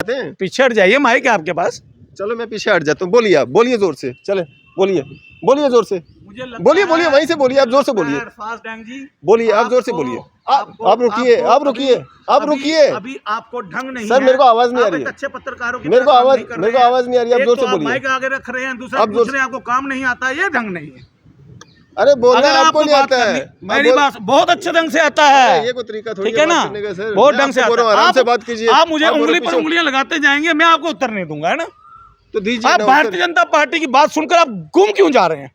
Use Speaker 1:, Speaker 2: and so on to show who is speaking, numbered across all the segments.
Speaker 1: जाते हैं।
Speaker 2: पीछे हट जाइए, माइक है आपके पास।
Speaker 1: चलो मैं पीछे हट जाता हूँ, बोलिए आप, बोलिए जोर से, चले बोलिए, बोलिए जोर से, बोलिए बोलिए वहीं से बोलिए, आप जोर से बोलिए, बोलिए आप जोर से बोलिए। आप रुकिए, आप रुकिए, आप रुकिए।
Speaker 2: अभी आपको ढंग नहीं
Speaker 1: सर मेरे को आवाज नहीं आ रही है,
Speaker 2: अच्छे पत्रकारों की
Speaker 1: मेरे को आवाज नहीं आ रही, आप जोर से बोलिए।
Speaker 2: माइक आगे रख रहे हैं, दूसरा पूछ रहे हैं आपको काम नहीं आता, ये ढंग नहीं है।
Speaker 1: अरे बोलना आपको नहीं आता है,
Speaker 2: मेरी बात बहुत अच्छे ढंग से आता है,
Speaker 1: ये कोई तरीका थोड़ी
Speaker 2: ठीक है ना, बहुत ढंग से आता है।
Speaker 1: आराम से बात कीजिए।
Speaker 2: आप मुझे उंगली पर उंगलियां लगाते जाएंगे, मैं आपको उत्तर नहीं दूंगा, है ना।
Speaker 1: तो दीजिए।
Speaker 2: आप भारतीय जनता पार्टी की बात सुनकर आप गुम क्यों जा रहे हैं?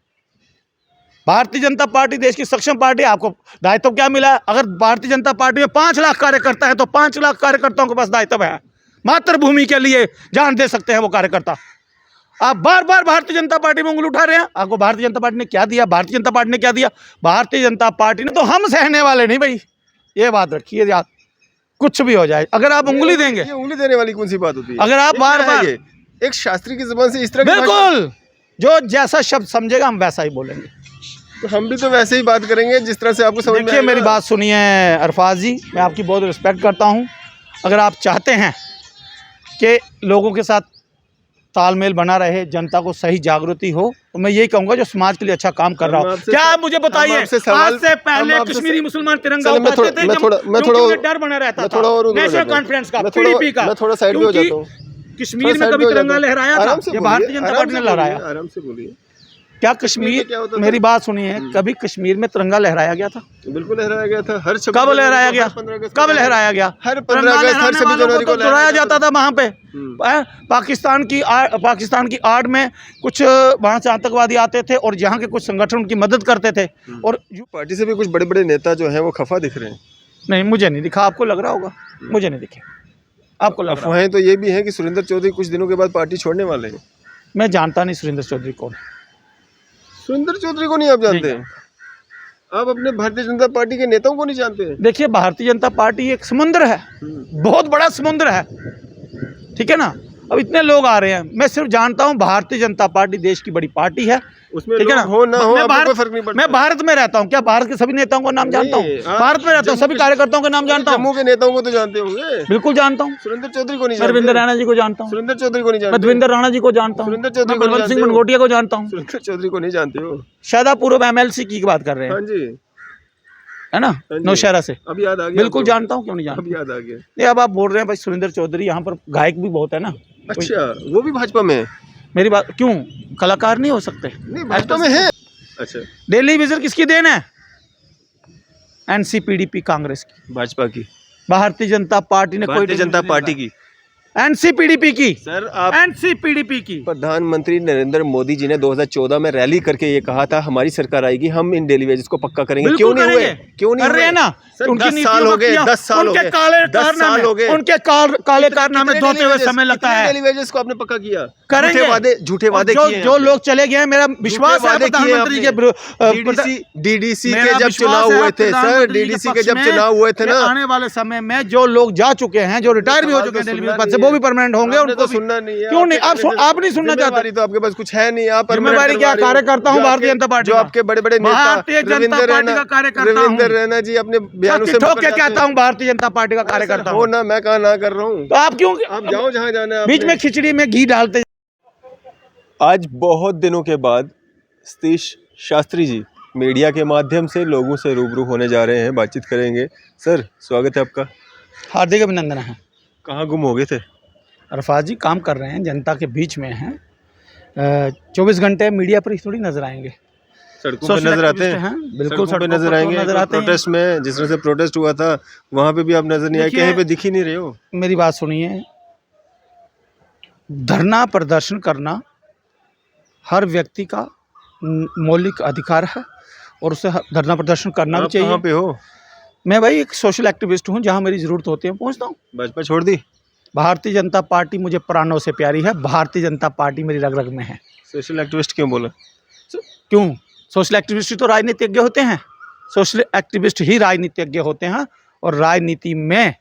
Speaker 2: भारतीय जनता पार्टी देश की सक्षम पार्टी, आपको दायित्व क्या मिला है? अगर भारतीय जनता पार्टी में 5 लाख कार्यकर्ता है तो 5 लाख कार्यकर्ताओं के पास दायित्व है। मातृभूमि के लिए जान दे सकते हैं वो कार्यकर्ता। आप बार बार भारतीय जनता पार्टी में उंगली उठा रहे हैं। आपको भारतीय जनता पार्टी ने क्या दिया? भारतीय जनता पार्टी ने क्या दिया? भारतीय जनता पार्टी ने तो हम सहने वाले नहीं भाई, ये बात रखिए याद, कुछ भी हो जाए। अगर आप उंगली देंगे,
Speaker 1: ये उंगली देने वाली कौन सी बात होती है?
Speaker 2: अगर आप बार बार
Speaker 1: एक शास्त्री की जुबान से इस तरह,
Speaker 2: बिल्कुल जो जैसा शब्द समझेगा हम वैसा ही बोलेंगे।
Speaker 1: तो हम भी तो वैसे ही बात करेंगे जिस तरह से आपको समझ में।
Speaker 2: देखिए मेरी बात सुनिए अरफाज जी, मैं आपकी बहुत रिस्पेक्ट करता हूं। अगर आप चाहते हैं कि लोगों के साथ तालमेल बना रहे, जनता को सही जागृति हो, तो मैं यही कहूंगा जो समाज के लिए अच्छा काम कर रहा हूँ। क्या आप मुझे बताइए, आज से पहले कश्मीरी मुश्किल तिरंगा उतारते थे, मैं थोड़ा डर बना रहता था नेशनल कॉन्फ्रेंस का, पीडीपी का।
Speaker 1: मैं थोड़ा साइड में हो जाता हूँ।
Speaker 2: कश्मीर में कभी तिरंगा लहराया था? ये भारतीय जनता पार्टी ने लहराया।
Speaker 1: आराम से बोलिए।
Speaker 2: क्या कश्मीर, मेरी बात सुनिए, कभी कश्मीर में तिरंगा लहराया गया था?
Speaker 1: बिल्कुल लहराया गया था। हर
Speaker 2: कब लहराया गया? कब लहराया गया?
Speaker 1: हर 15 अगस्त, हर 26 जनवरी को
Speaker 2: लहराया जाता था वहां पे। पाकिस्तान की आड़ में कुछ वहां से आतंकवादी आते थे और जहां के कुछ संगठन उनकी मदद करते थे। और
Speaker 1: पार्टी से भी कुछ बड़े बड़े नेता जो हैं वो खफा दिख रहे हैं।
Speaker 2: नहीं, मुझे नहीं दिखा, आपको लग रहा होगा, मुझे नहीं दिखे, आपको लग रहा
Speaker 1: है। तो ये भी है कि सुरेंद्र चौधरी कुछ दिनों के बाद पार्टी छोड़ने वाले हैं।
Speaker 2: मैं जानता नहीं सुरेंद्र चौधरी कौन।
Speaker 1: सुरेंद्र चौधरी को नहीं आप जानते हैं? आप अपने भारतीय जनता पार्टी के नेताओं को नहीं जानते हैं?
Speaker 2: देखिए भारतीय जनता पार्टी एक समुद्र है, बहुत बड़ा समुद्र है, ठीक है ना। अब इतने लोग आ रहे हैं, मैं सिर्फ जानता हूं भारतीय जनता पार्टी देश की बड़ी पार्टी है,
Speaker 1: उसमें ठीक है ना, हो ना हो कोई फर्क नहीं पड़ता।
Speaker 2: मैं भारत में रहता हूं, क्या भारत के सभी नेताओं का नाम जानता हूं? भारत में रहता हूं, सभी कार्यकर्ताओं का नाम जानता हूं।
Speaker 1: जम्मू के नेताओं को तो जानते होंगे?
Speaker 2: बिल्कुल जानता हूं।
Speaker 1: सुरेंद्र चौधरी को नहीं जानते?
Speaker 2: रविंद्र राणा जी को जानता हूं।
Speaker 1: सुरेंद्र चौधरी को नहीं जानते?
Speaker 2: मधविंदर राणा जी को जानता हूं।
Speaker 1: सुरेंद्र चौधरी को
Speaker 2: बलवंत सिंह मनगोटिया को जानता हूं।
Speaker 1: सुरेंद्र चौधरी को नहीं जानते हो?
Speaker 2: शादापुर MLC की बात कर रहे हैं?
Speaker 1: हाँ जी,
Speaker 2: है ना, नौशहरा से।
Speaker 1: अब याद आ गया?
Speaker 2: बिल्कुल जानता हूँ, क्यों नहीं जानता?
Speaker 1: अब याद आ गया।
Speaker 2: नहीं, अब आप बोल रहे हैं भाई सुरेंद्र चौधरी, यहाँ पर गायक भी बहुत है ना।
Speaker 1: अच्छा, वो भी भाजपा में है?
Speaker 2: मेरी बात, क्यों कलाकार नहीं हो सकते?
Speaker 1: नहीं, भाजपा में है। अच्छा,
Speaker 2: दिल्ली विजिट किसकी देन है? NCPDP कांग्रेस की,
Speaker 1: भाजपा की,
Speaker 2: भारतीय जनता पार्टी ने,
Speaker 1: भारतीय जनता पार्टी की,
Speaker 2: NCPDP की।
Speaker 1: सर आप
Speaker 2: NCPDP की।
Speaker 1: प्रधानमंत्री नरेंद्र मोदी जी ने 2014 में रैली करके ये कहा था हमारी सरकार आएगी, हम इन डेली वेजेस को पक्का करेंगे। क्यों नहीं हुए? क्यों नहीं
Speaker 2: कर रहे हैं ना?
Speaker 1: उनकी 10 साल हो गए, 10 साल हो गए, 10 साल हो गए।
Speaker 2: उनके काले कारनामे धोते हुए समय लगता है।
Speaker 1: डेली वेजेस को आपने पक्का किया?
Speaker 2: करेंगे।
Speaker 1: झूठे वादे किए।
Speaker 2: जो लोग चले गए, मेरा विश्वास है प्रधानमंत्री के
Speaker 1: DDC के जब चुनाव हुए थे सर, DDC के जब चुनाव हुए थे ना,
Speaker 2: आने वाले समय में जो लोग जा चुके हैं, जो रिटायर भी हो चुके हैं दिल्ली पद से, वो भी परमानेंट होंगे।
Speaker 1: उनको सुनना नहीं है।
Speaker 2: क्यों नहीं? आप नहीं सुनना चाहते?
Speaker 1: तो आपके पास कुछ है नहीं। आप
Speaker 2: जिम्मेवारी क्या? कार्यकर्ता हूँ भारतीय जनता पार्टी,
Speaker 1: जो आपके बड़े बड़े नेता
Speaker 2: भारतीय जनता पार्टी का कार्यकर्ता हूँ।
Speaker 1: रविंद्र रैना जी अपने बयानों से
Speaker 2: ठोक के कहता हूँ भारतीय जनता पार्टी का कार्यकर्ता हूँ
Speaker 1: ना, मैं कहा ना कर रहा हूँ।
Speaker 2: तो आप क्यों?
Speaker 1: आप जाओ जहाँ जाना है।
Speaker 2: बीच में खिचड़ी में घी डालते।
Speaker 1: आज बहुत दिनों के बाद सतीश शास्त्री जी मीडिया के माध्यम से लोगों से रूबरू होने जा रहे हैं, बातचीत करेंगे। सर स्वागत है आपका।
Speaker 2: हार्दिक अभिनंदन है।
Speaker 1: कहाँ गुम हो गए थे?
Speaker 2: अरफाज जी काम कर रहे हैं, जनता के बीच में हैं। 24 घंटे मीडिया पर ही थोड़ी नजर आएंगे,
Speaker 1: सड़कों पे नजर आते हैं।
Speaker 2: बिल्कुल
Speaker 1: सड़कों पे नजर आएंगे, नजर आते हैं। प्रोटेस्ट में जिस तरह से प्रोटेस्ट हुआ था वहाँ पे भी आप नजर नहीं आए, कहीं पे दिख ही नहीं रहे हो।
Speaker 2: मेरी बात सुनिए, धरना प्रदर्शन करना हर व्यक्ति का मौलिक अधिकार है और उसे धरना प्रदर्शन करना भी चाहिए।
Speaker 1: कहाँ पे हो?
Speaker 2: मैं भाई एक सोशल एक्टिविस्ट हूँ, जहाँ मेरी ज़रूरत होती है पहुँचता हूँ।
Speaker 1: भाजपा छोड़ दी?
Speaker 2: भारतीय जनता पार्टी मुझे प्राणों से प्यारी है, भारतीय जनता पार्टी मेरी रग रग में है।
Speaker 1: सोशल एक्टिविस्ट क्यों बोला?
Speaker 2: क्यों? सोशल एक्टिविस्ट ही तो राजनीतिज्ञ होते हैं, सोशल एक्टिविस्ट ही राजनीतिज्ञ होते हैं। और राजनीति में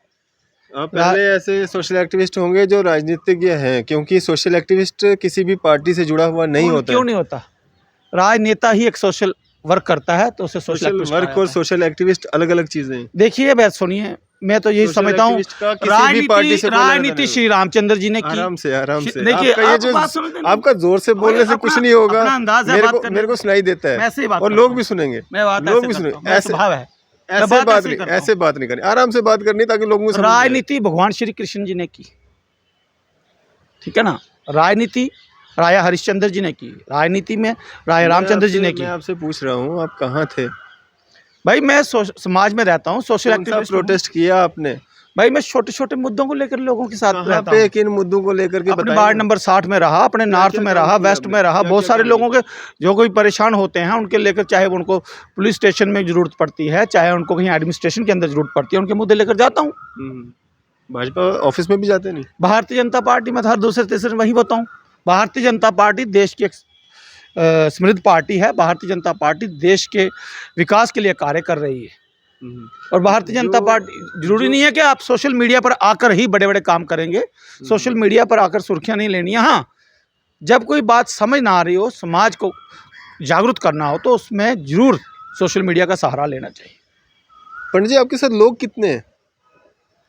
Speaker 1: आप पहले ऐसे सोशल एक्टिविस्ट होंगे जो राजनीतिज्ञ हैं, क्योंकि सोशल एक्टिविस्ट किसी भी पार्टी से जुड़ा हुआ नहीं होता।
Speaker 2: क्यों नहीं होता? राजनेता ही एक सोशल वर्क करता है, तो उसे सोशल
Speaker 1: वर्क और सोशल एक्टिविस्ट अलग अलग चीजें हैं।
Speaker 2: देखिए बात सुनिए, मैं तो यही
Speaker 1: Social
Speaker 2: समझता हूँ
Speaker 1: activist का किसी भी पार्टी से कोई लेना देना
Speaker 2: राजनीति
Speaker 1: नहीं।
Speaker 2: श्री रामचंद्र जी ने की।
Speaker 1: आराम से
Speaker 2: देखिए,
Speaker 1: आपका ये
Speaker 2: आप
Speaker 1: जो
Speaker 2: बात सुनो ना।
Speaker 1: आपका जोर से बोलने से कुछ
Speaker 2: अपना-
Speaker 1: नहीं होगा।
Speaker 2: अपना अंदाज है बात करने
Speaker 1: मेरे को
Speaker 2: का।
Speaker 1: सुनाई देता
Speaker 2: मैं
Speaker 1: है
Speaker 2: ऐसे ही बात
Speaker 1: और
Speaker 2: करता
Speaker 1: लोग
Speaker 2: हूँ।
Speaker 1: भी सुनेंगे,
Speaker 2: मैं बात
Speaker 1: लोग
Speaker 2: ऐसे
Speaker 1: भी
Speaker 2: करता
Speaker 1: सुनेंगे।
Speaker 2: हूँ, मेरा
Speaker 1: ऐसे
Speaker 2: स्वभाव है। मैं
Speaker 1: ऐसे
Speaker 2: बात
Speaker 1: बात
Speaker 2: ऐसे ही
Speaker 1: नहीं,
Speaker 2: करता हूँ।
Speaker 1: ऐसे बात नहीं करनी, आराम से बात करनी ताकि लोगों को समझ में आए।
Speaker 2: राजनीति भगवान श्री कृष्ण जी ने की, ठीक है ना। राजनीति राजा हरिश्चंद्र जी ने की, राजनीति में राजा रामचंद्र जी ने की।
Speaker 1: मैं आपसे पूछ रहा हूँ, आप कहाँ थे?
Speaker 2: भाई मैं समाज में रहता हूँ, सोशल
Speaker 1: कौन सा
Speaker 2: एक्टिविस्ट हूँ।
Speaker 1: प्रोटेस्ट किया आपने?
Speaker 2: भाई मैं छोटे छोटे मुद्दों को लेकर लोगों के साथ
Speaker 1: कहाँ
Speaker 2: रहता
Speaker 1: पे
Speaker 2: हूँ।
Speaker 1: किन मुद्दों को लेकर के
Speaker 2: अपने
Speaker 1: बताइए
Speaker 2: वार्ड
Speaker 1: ना।
Speaker 2: नंबर 60 में रहा, अपने नॉर्थ
Speaker 1: क्या
Speaker 2: में
Speaker 1: काम
Speaker 2: रहा,
Speaker 1: किया
Speaker 2: वेस्ट
Speaker 1: आपने?
Speaker 2: में रहा,
Speaker 1: क्या
Speaker 2: बहुत
Speaker 1: क्या
Speaker 2: सारे
Speaker 1: काम
Speaker 2: लोगों के जो कोई परेशान होते हैं उनके लेकर, चाहे उनको पुलिस स्टेशन में जरूरत पड़ती है, चाहे उनको कहीं एडमिनिस्ट्रेशन के अंदर जरूरत पड़ती है, उनके मुद्दे लेकर जाता हूँ।
Speaker 1: भाजपा ऑफिस में भी जाते नहीं?
Speaker 2: भारतीय जनता पार्टी में हर दूसरे तीसरे वही बताऊँ। भारतीय जनता पार्टी देश की एक समृद्ध पार्टी है। भारतीय जनता पार्टी देश के विकास के लिए कार्य कर रही है। और भारतीय जनता पार्टी जरूरी नहीं है कि आप सोशल मीडिया पर आकर ही बड़े बड़े काम करेंगे। सोशल मीडिया पर आकर सुर्खियां नहीं लेनी है। हाँ, जब कोई बात समझ ना आ रही हो, समाज को जागरूक करना हो, तो उसमें जरूर सोशल मीडिया का सहारा लेना चाहिए।
Speaker 1: पंडित जी, आपके साथ लोग कितने हैं?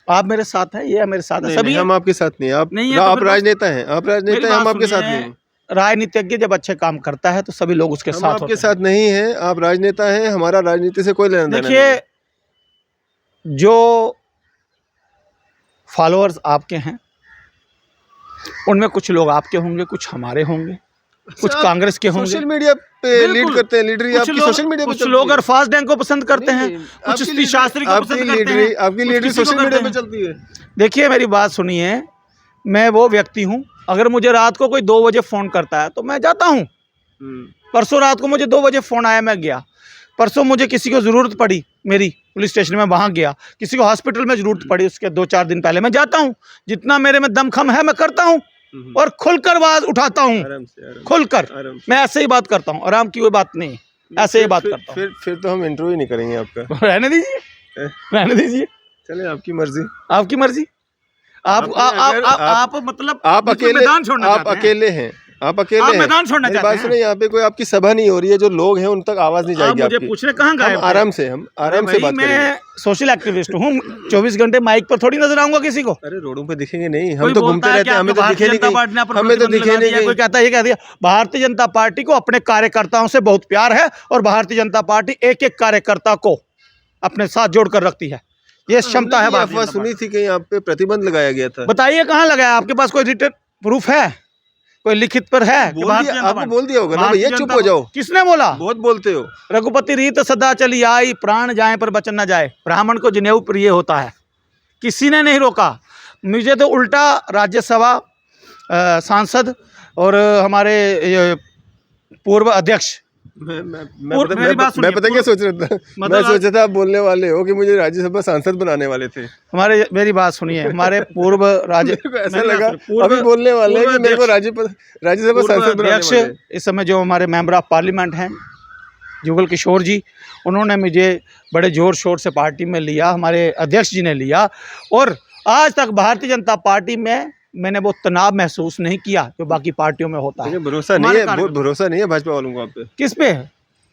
Speaker 2: आप मेरे साथ हैं, ये मेरे साथ है,
Speaker 1: नहीं,
Speaker 2: सभी
Speaker 1: नहीं,
Speaker 2: हैं।
Speaker 1: हम आपके साथ नहीं, आप
Speaker 2: नहीं है तो
Speaker 1: आप
Speaker 2: फिर
Speaker 1: राजनेता हैं, आप राजनेता
Speaker 2: मेरी
Speaker 1: हैं, हम
Speaker 2: बात
Speaker 1: आपके साथ
Speaker 2: सुनिए,
Speaker 1: नहीं हैं।
Speaker 2: राजनीतिज्ञ जब अच्छे काम करता है तो सभी लोग उसके
Speaker 1: हम
Speaker 2: साथ
Speaker 1: आपके
Speaker 2: होते
Speaker 1: साथ नहीं हैं, आप राजनेता हैं, हमारा राजनीति से कोई लेना
Speaker 2: हैं।
Speaker 1: देना
Speaker 2: देखिए,
Speaker 1: नहीं है।
Speaker 2: जो फॉलोअर्स आपके हैं उनमें कुछ लोग आपके होंगे, कुछ हमारे होंगे, कुछ
Speaker 1: आप
Speaker 2: कांग्रेस के होंगे।
Speaker 1: सोशल मीडिया पे लीड
Speaker 2: बिल्कुल।
Speaker 1: करते हैं, लीडरी
Speaker 2: कुछ
Speaker 1: आपकी
Speaker 2: लोग-
Speaker 1: सोशल मीडिया पे
Speaker 2: कुछ
Speaker 1: चलती
Speaker 2: लोग
Speaker 1: है।
Speaker 2: अरफाज डैंग को पसंद करते हैं,
Speaker 1: नहीं,
Speaker 2: कुछ
Speaker 1: आपकी
Speaker 2: स्त्री शास्त्री को
Speaker 1: आपकी
Speaker 2: पसंद करते
Speaker 1: लीडरी
Speaker 2: हैं,
Speaker 1: आपकी
Speaker 2: कुछ
Speaker 1: लीडरी
Speaker 2: किसी को
Speaker 1: सोशल
Speaker 2: करते
Speaker 1: मीडिया पे
Speaker 2: हैं।
Speaker 1: चलती है।
Speaker 2: देखिए, मेरी बात सुनिए, मैं वो व्यक्ति हूँ, अगर मुझे रात को कोई 2 बजे फ़ोन करता है तो मैं जाता हूँ। परसों रात को मुझे 2 बजे फ़ोन आया, मैं गया। परसों मुझे किसी को ज़रूरत पड़ी मेरी पुलिस स्टेशन में, वहाँ गया। किसी को हॉस्पिटल में ज़रूरत पड़ी, उसके 2-4 दिन पहले मैं जाता हूँ। जितना मेरे में दमखम है मैं करता हूँ और खुलकर आवाज उठाता हूँ,
Speaker 1: आराम से, आराम से,
Speaker 2: खुलकर।
Speaker 1: आराम से।
Speaker 2: मैं ऐसे ही बात करता हूँ, आराम की कोई बात नहीं, ऐसे ही बात करता हूँ।
Speaker 1: फिर तो हम इंटरव्यू नहीं करेंगे आपका।
Speaker 2: रहने दीजिए, रहने दीजिए,
Speaker 1: चले, आपकी मर्जी।
Speaker 2: आपकी मर्जी। आप मतलब
Speaker 1: आप
Speaker 2: बिल्कुल
Speaker 1: अकेले,
Speaker 2: मैदान छोड़ना
Speaker 1: आप
Speaker 2: चाहते हैं।
Speaker 1: अकेले हैं, आप अकेले
Speaker 2: आप
Speaker 1: हैं।
Speaker 2: मैदान छोड़ना
Speaker 1: मेरी
Speaker 2: चाहते
Speaker 1: बात
Speaker 2: हैं।
Speaker 1: सुनिए, यहाँ पे कोई आपकी सभा नहीं हो रही है, जो लोग हैं उन तक आवाज नहीं
Speaker 2: आप
Speaker 1: जाएगी
Speaker 2: मुझे
Speaker 1: आपकी।
Speaker 2: पूछ रहे कहाँ गए?
Speaker 1: हम आराम से बात करेंगे।
Speaker 2: मैं सोशल एक्टिविस्ट हूँ, 24 घंटे माइक पर थोड़ी नजर आऊंगा किसी को।
Speaker 1: अरे रोडों पे दिखेंगे नहीं,
Speaker 2: कोई
Speaker 1: हम तो
Speaker 2: बोलता
Speaker 1: घूमते
Speaker 2: है
Speaker 1: रहते
Speaker 2: कि
Speaker 1: हैं, हमें तो
Speaker 2: भारतीय
Speaker 1: दिखे
Speaker 2: जनता
Speaker 1: नहीं
Speaker 2: पार्टी ने पर
Speaker 1: कहीं, हमें तो
Speaker 2: प्रतिबंध
Speaker 1: दिखे
Speaker 2: लगा दिया।
Speaker 1: नहीं
Speaker 2: कोई
Speaker 1: कहीं।
Speaker 2: कहता है, ये कह दिया। भारतीय जनता पार्टी को अपने कार्यकर्ताओं से बहुत प्यार है और भारतीय जनता पार्टी एक एक कार्यकर्ता को अपने साथ जोड़कर रखती है। ये क्षमता है।
Speaker 1: हमने ये
Speaker 2: भारतीय
Speaker 1: अफवाह
Speaker 2: जनता
Speaker 1: सुनी थी कि आप पे प्रतिबंध लगाया गया था।
Speaker 2: पार्टी। बताइए कहाँ लगाया? आपके पास कोई रिटर्न प्रूफ है, कोई लिखित पर है? कि भारतीय जनता
Speaker 1: आपको
Speaker 2: पार्टी-
Speaker 1: बोल दिया होगा ना
Speaker 2: भारतीय
Speaker 1: भैया, चुप
Speaker 2: जनता-
Speaker 1: हो जाओ।
Speaker 2: किसने बोला?
Speaker 1: बहुत बोलते हो।
Speaker 2: रघुपति रीत सदा चली आई, प्राण जाए पर बचन न जाए। ब्राह्मण को जनेऊ प्रिय होता है, किसी ने नहीं रोका। मुझे तो उल्टा राज्यसभा सांसद और हमारे ये पूर्व अध्यक्ष,
Speaker 1: मैं पता क्या सोच रहा था, मैं सोचा था आप बोलने वाले हो कि मुझे राज्यसभा सांसद बनाने वाले थे।
Speaker 2: मेरी बात सुनिए, हमारे पूर्व
Speaker 1: ऐसा लगा अभी बोलने वाले हैं कि मेरे को राज्यसभा सांसद बनाने
Speaker 2: अध्यक्ष
Speaker 1: वाले।
Speaker 2: इस समय जो हमारे मेंबर ऑफ पार्लियामेंट हैं, जुगल किशोर जी, उन्होंने मुझे बड़े जोर शोर से पार्टी में लिया, हमारे अध्यक्ष जी ने लिया। और आज तक भारतीय जनता पार्टी में मैंने वो तनाव महसूस नहीं किया जो बाकी पार्टियों में होता है।
Speaker 1: भरोसा नहीं है, भरोसा नहीं है भाजपा वालों को आप पे।
Speaker 2: किस पे?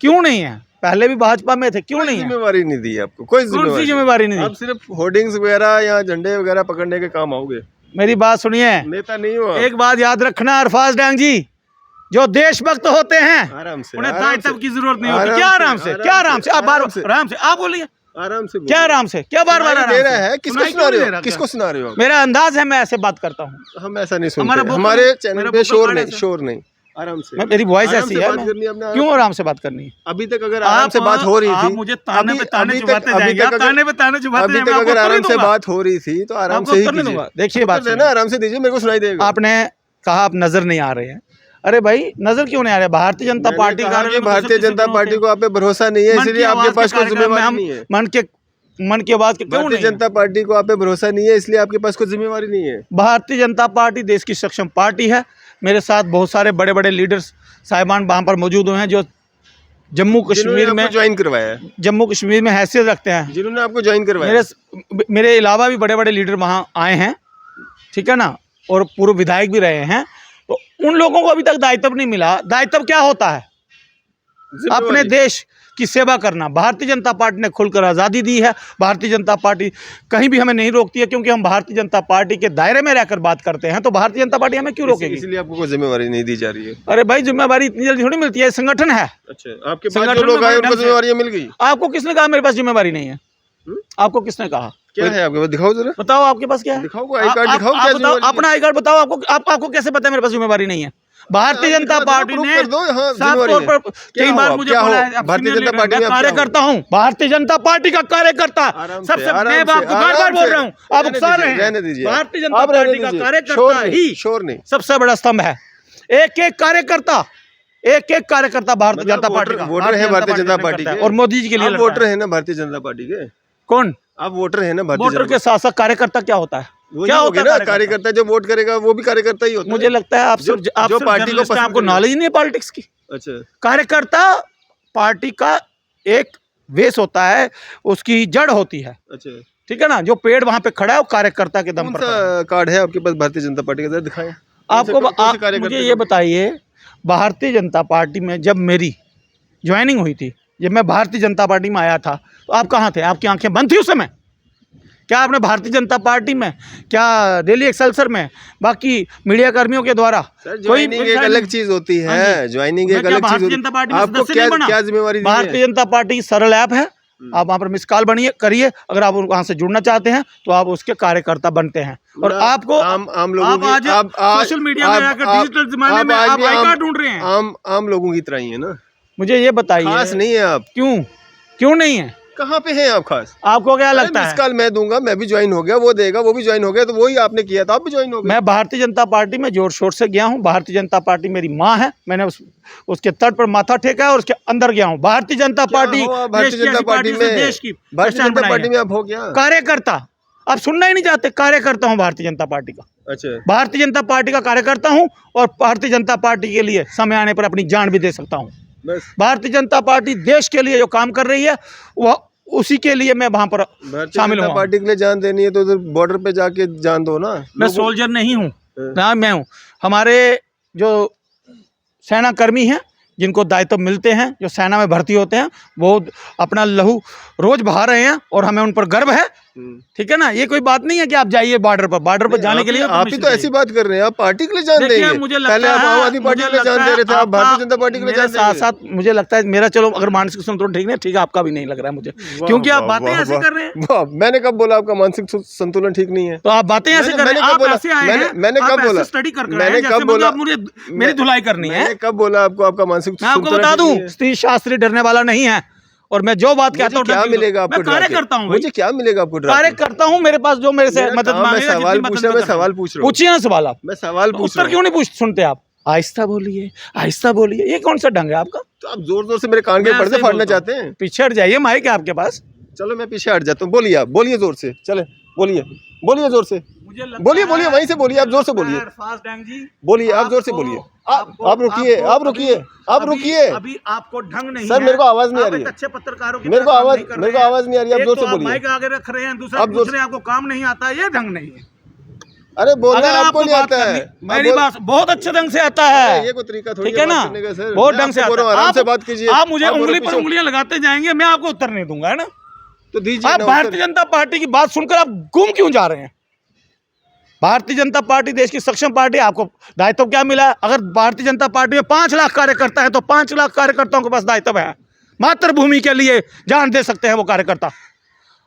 Speaker 2: क्यों नहीं है? पहले भी भाजपा में थे, क्यों नहीं है?
Speaker 1: जिम्मेवारी नहीं दी आपको, कोई
Speaker 2: कौन सी जिम्मेवारी नहीं
Speaker 1: आप
Speaker 2: दी?
Speaker 1: सिर्फ होर्डिंग्स वगैरह या झंडे वगैरह पकड़ने के काम आओगे।
Speaker 2: मेरी बात सुनिए,
Speaker 1: नेता नहीं हो आप।
Speaker 2: एक बात याद रखना अरफाज डैंग जी, जो देशभक्त होते हैं
Speaker 1: आराम से,
Speaker 2: उन्हें
Speaker 1: आराम
Speaker 2: दायित्व
Speaker 1: से,
Speaker 2: की जरूरत नहीं होती।
Speaker 1: आराम
Speaker 2: क्या
Speaker 1: से,
Speaker 2: आराम से,
Speaker 1: आराम
Speaker 2: क्या आराम
Speaker 1: से,
Speaker 2: से? आप बार
Speaker 1: आराम से।
Speaker 2: आराम से आप बोलिए,
Speaker 1: आराम से
Speaker 2: क्या आराम से, क्या बार बार
Speaker 1: दे रहा है? किसको
Speaker 2: सुनाई
Speaker 1: सुना
Speaker 2: क्यों
Speaker 1: रहे
Speaker 2: नहीं
Speaker 1: हो?
Speaker 2: दे रहा?
Speaker 1: किसको सुना रहे हो आप?
Speaker 2: मेरा अंदाज है, मैं ऐसे बात करता हूँ।
Speaker 1: हम ऐसा नहीं सुनते,
Speaker 2: हमारा vocal-
Speaker 1: हमारे
Speaker 2: मेरा
Speaker 1: चैनल पे
Speaker 2: vocal
Speaker 1: शोर
Speaker 2: card
Speaker 1: नहीं,
Speaker 2: ऐसा।
Speaker 1: शोर नहीं। आराम से,
Speaker 2: मेरी वॉइस
Speaker 1: आराम
Speaker 2: ऐसी
Speaker 1: से
Speaker 2: है,
Speaker 1: बात करनी है अपने।
Speaker 2: क्यों आराम से बात करनी है?
Speaker 1: अभी तक अगर आराम से बात हो रही
Speaker 2: आप
Speaker 1: थी,
Speaker 2: मुझे ताने पे ताने
Speaker 1: अभी
Speaker 2: चुभाते
Speaker 1: तक
Speaker 2: जाएंगे, आप ताने पे ताने चुभाते
Speaker 1: अभी
Speaker 2: जाएंगे,
Speaker 1: तक
Speaker 2: आपको
Speaker 1: अगर
Speaker 2: उत्तर नहीं
Speaker 1: आराम से
Speaker 2: दूंगा।
Speaker 1: बात हो रही थी तो आराम
Speaker 2: आपको
Speaker 1: से ही
Speaker 2: उत्तर नहीं
Speaker 1: कीजिए।
Speaker 2: दूंगा। देखिए बात
Speaker 1: ना, आराम से दीजिए, मेरे को सुनाई देगा।
Speaker 2: आपने कहा आप नजर नहीं आ रहे हैं। अरे भाई, नजर क्यों नहीं आ रहे? भारतीय जनता पार्टी
Speaker 1: भारतीय जनता पार्टी को आप पे भरोसा नहीं है, इसलिए आपके पास कोई जिम्मेवारी नहीं है।
Speaker 2: मन की आवाज क्यों
Speaker 1: भारतीय
Speaker 2: नहीं?
Speaker 1: जनता पार्टी को आप पे भरोसा नहीं है, इसलिए आपके पास कोई जिम्मेवारी नहीं है।
Speaker 2: भारतीय जनता पार्टी देश की सक्षम पार्टी है। मेरे साथ बहुत सारे बड़े बड़े लीडर्स साहिबान वहाँ पर मौजूद हुए हैं जो जम्मू कश्मीर में
Speaker 1: ज्वाइन करवाया है,
Speaker 2: जम्मू कश्मीर में हैसियत रखते हैं।
Speaker 1: जिन्होंने आपको ज्वाइन करवाया।
Speaker 2: मेरे अलावा भी बड़े बड़े लीडर वहाँ आए हैं, ठीक है ना, और पूर्व विधायक भी रहे हैं। तो उन लोगों को अभी तक दायित्व नहीं मिला। दायित्व क्या होता है? अपने देश की सेवा करना। भारतीय जनता पार्टी ने खुलकर आज़ादी दी है। भारतीय जनता पार्टी कहीं भी हमें नहीं रोकती है, क्योंकि हम भारतीय जनता पार्टी के दायरे में रहकर बात करते हैं। तो भारतीय जनता पार्टी हमें क्यों रोकेगी?
Speaker 1: इसलिए आपको कोई जिम्मेवारी नहीं दी जा रही है।
Speaker 2: अरे भाई, जिम्मेवारी इतनी जल्दी थोड़ी मिलती है, संगठन है।
Speaker 1: अच्छा, आपके पास जो लोग आए उनको जिम्मेवारियां मिल गई?
Speaker 2: आपको किसने कहा मेरे पास जिम्मेवारी नहीं है? आपको किसने कहा?
Speaker 1: क्या है आपके पास? दिखाओ जरा,
Speaker 2: बताओ आपके पास क्या है?
Speaker 1: दिखाओ, आई कार्ड दिखाओ। क्या
Speaker 2: बताओ, अपना आई कार्ड बताओ। आपको कैसे पता है मेरे पास जिम्मेवारी नहीं है? भारतीय जनता पार्टी ने साफ तौर पर कई बार मुझे बोला है,
Speaker 1: भारतीय जनता पार्टी में
Speaker 2: कार्यकर्ता हूँ, भारतीय जनता पार्टी का कार्यकर्ता। सबसे मैं आपको बार-बार बोल रहा हूँ, आप उकसा रहे हैं। भारतीय जनता पार्टी का कार्यकर्ता ही सबसे बड़ा स्तंभ है। एक एक कार्यकर्ता भारतीय जनता पार्टी का
Speaker 1: वोटर है, भारतीय जनता पार्टी के,
Speaker 2: और मोदी जी के लिए
Speaker 1: वोटर है ना भारतीय जनता पार्टी के।
Speaker 2: कौन?
Speaker 1: आप वोटर है ना भारतीय?
Speaker 2: वोटर के साथ साथ कार्यकर्ता क्या होता है?
Speaker 1: क्या होगा ना, कार्यकर्ता जो वोट करेगा वो भी कार्यकर्ता ही होता है।
Speaker 2: मुझे लगता है आप जो पार्टी को आपको नॉलेज नहीं है पॉलिटिक्स की।
Speaker 1: अच्छा,
Speaker 2: कार्यकर्ता पार्टी का एक बेस होता है, उसकी जड़ होती है।
Speaker 1: अच्छा,
Speaker 2: ठीक है ना? जो पेड़ वहां पे खड़ा है वो कार्यकर्ता के दम पर।
Speaker 1: कौन सा कार्ड है आपके पास भारतीय जनता पार्टी का? जरा दिखाएं
Speaker 2: आपको। मुझे ये बताइए, भारतीय जनता पार्टी में जब मेरी ज्वाइनिंग हुई थी, जब मैं भारतीय जनता पार्टी में आया था, तो आप कहाँ थे? आपकी आंखें बंद थी उस समय? क्या आपने भारतीय जनता पार्टी में, क्या दिल्ली एक्सल्सर में, बाकी मीडिया कर्मियों के द्वारा
Speaker 1: ज्वाइनिंग एक अलग चीज होती है। ज्वाइनिंग एक अलग चीज होती है। आपको क्या जिम्मेवारी?
Speaker 2: भारतीय जनता पार्टी सरल ऐप है, आप वहाँ पर मिस कॉल बनिए करिए। अगर आप वहाँ से जुड़ना चाहते हैं तो आप उसके कार्यकर्ता बनते हैं। और आपको
Speaker 1: आम लोगों
Speaker 2: की सोशल मीडिया में आकर डिजिटल जमाने में आप आई कार्ड ढूंढ रहे हैं।
Speaker 1: आम लोगों की तरह ही है ना।
Speaker 2: मुझे ये बताइए,
Speaker 1: खास नहीं है आप?
Speaker 2: क्यों नहीं है?
Speaker 1: कहाँ पे हैं आप खास?
Speaker 2: आपको क्या लगता है?
Speaker 1: मिस कॉल मैं दूंगा, मैं भी ज्वाइन हो गया, वो देगा, वो भी ज्वाइन हो गया, तो वही आपने किया था, आप भी ज्वाइन हो गए।
Speaker 2: मैं भारतीय जनता पार्टी में जोर शोर से गया हूँ। भारतीय जनता पार्टी मेरी माँ है। मैंने उसके तट पर माथा टेका है और उसके अंदर गया हूँ। भारतीय जनता पार्टी
Speaker 1: भारतीय जनता पार्टी में,
Speaker 2: देश की
Speaker 1: भारतीय जनता पार्टी में आप हो गया
Speaker 2: कार्यकर्ता। आप सुनना ही नहीं चाहते। कार्यकर्ता हूँ भारतीय जनता पार्टी का।
Speaker 1: अच्छा,
Speaker 2: भारतीय जनता पार्टी का कार्यकर्ता हूँ और भारतीय जनता पार्टी के लिए समय आने पर अपनी जान भी दे सकता हूँ। भारतीय जनता पार्टी देश के लिए जो काम कर रही है वह उसी के लिए मैं वहां पर शामिल हूँ।
Speaker 1: पार्टी के लिए जान देनी है तो उधर बॉर्डर पे जाके जान दो ना।
Speaker 2: मैं सोल्जर नहीं हूँ ना, मैं हूँ। हमारे जो सेना कर्मी हैं, जिनको दायित्व मिलते हैं, जो सेना में भर्ती होते हैं, वो अपना लहू रोज बहा रहे हैं और हमें उन पर गर्व है। ठीक है ना? ये कोई बात नहीं है कि आप जाइए बॉर्डर पर जाने के लिए।
Speaker 1: आप ही तो ऐसी बात कर रहे हैं, आप पार्टी के लिए जान देंगे।
Speaker 2: मुझे
Speaker 1: पहले आप आम आदमी पार्टी के लिए जान दे रहे थे, आप भारतीय जनता पार्टी के लिए जान देंगे।
Speaker 2: साथ साथ मुझे लगता है मेरा, चलो अगर मानसिक संतुलन ठीक नहीं, ठीक है, आपका भी नहीं लग रहा है मुझे, क्योंकि आप बातें ऐसे कर रहे हैं।
Speaker 1: मैंने कब बोला आपका मानसिक संतुलन ठीक नहीं है?
Speaker 2: तो आप बातें ऐसे कर रहे हैं। आप ऐसे आए हैं,
Speaker 1: मैंने कब बोला?
Speaker 2: स्टडी कर रहे हैं, मैंने कब बोला मुझे मेरी धुलाई करनी है?
Speaker 1: मैंने कब बोला आपको आपका मानसिक संतुलन?
Speaker 2: मैं आपको बता दूं, स्त्री शास्त्री डरने वाला नहीं है। और मैं जो बात कहता हूँ,
Speaker 1: क्या मिलेगा आपको?
Speaker 2: मैं कार्य करता हूँ।
Speaker 1: मुझे क्या मिलेगा आपको?
Speaker 2: कार्य करता हूँ। मेरे पास जो मेरे से मदद मांगेगा,
Speaker 1: सवाल पूछ रहा, मैं सवाल पूछ रहा हूँ।
Speaker 2: पूछिए ना सवाल आप।
Speaker 1: मैं सवाल पूछ रहा हूँ,
Speaker 2: उत्तर क्यों नहीं सुनते आप? आहिस्ता बोलिए, आहिस्ता बोलिए। ये कौन सा ढंग है आपका?
Speaker 1: तो आप जोर जोर से मेरे कान के पर्दे फाड़ना चाहते हैं?
Speaker 2: पीछे हट जाइए, माइक है आपके पास।
Speaker 1: चलो मैं पीछे हट जाता हूँ। बोलिए, आप बोलिए जोर से। चले बोलिए जोर से। बोलिए वहीं से बोलिए, आप जोर से बोलिए। बोलिए, आप जोर से बोलिए। आप रुकिए।
Speaker 2: अभी आपको ढंग नहीं
Speaker 1: सर, मेरे को आवाज नहीं आ रही है।
Speaker 2: अच्छे पत्रकारों की
Speaker 1: मेरे को आवाज नहीं आ रही है। आप जोर से बोलिए।
Speaker 2: माइक आगे रख रहे हैं, दूसरा पूछ रहे हैं, आपको काम नहीं आता, ये ढंग नहीं है।
Speaker 1: अरे बोलना आपको नहीं आता है।
Speaker 2: मेरी बात बहुत अच्छे ढंग से आता है।
Speaker 1: ये कोई तरीका थोड़ी,
Speaker 2: ठीक है ना? बहुत ढंग से आता है।
Speaker 1: आराम से बात कीजिए।
Speaker 2: आप मुझे उंगली पर उंगलियां लगाते जाएंगे, मैं आपको उत्तर नहीं दूंगा, है ना?
Speaker 1: तो दीजिए।
Speaker 2: आप भारतीय जनता पार्टी की बात सुनकर आप गुम क्यों जा रहे हैं? भारतीय जनता पार्टी देश की सक्षम पार्टी। आपको दायित्व क्या मिला है? अगर भारतीय जनता पार्टी में 5 लाख कार्यकर्ता है तो 5 लाख कार्यकर्ताओं के पास दायित्व है। मातृभूमि के लिए जान दे सकते हैं वो कार्यकर्ता।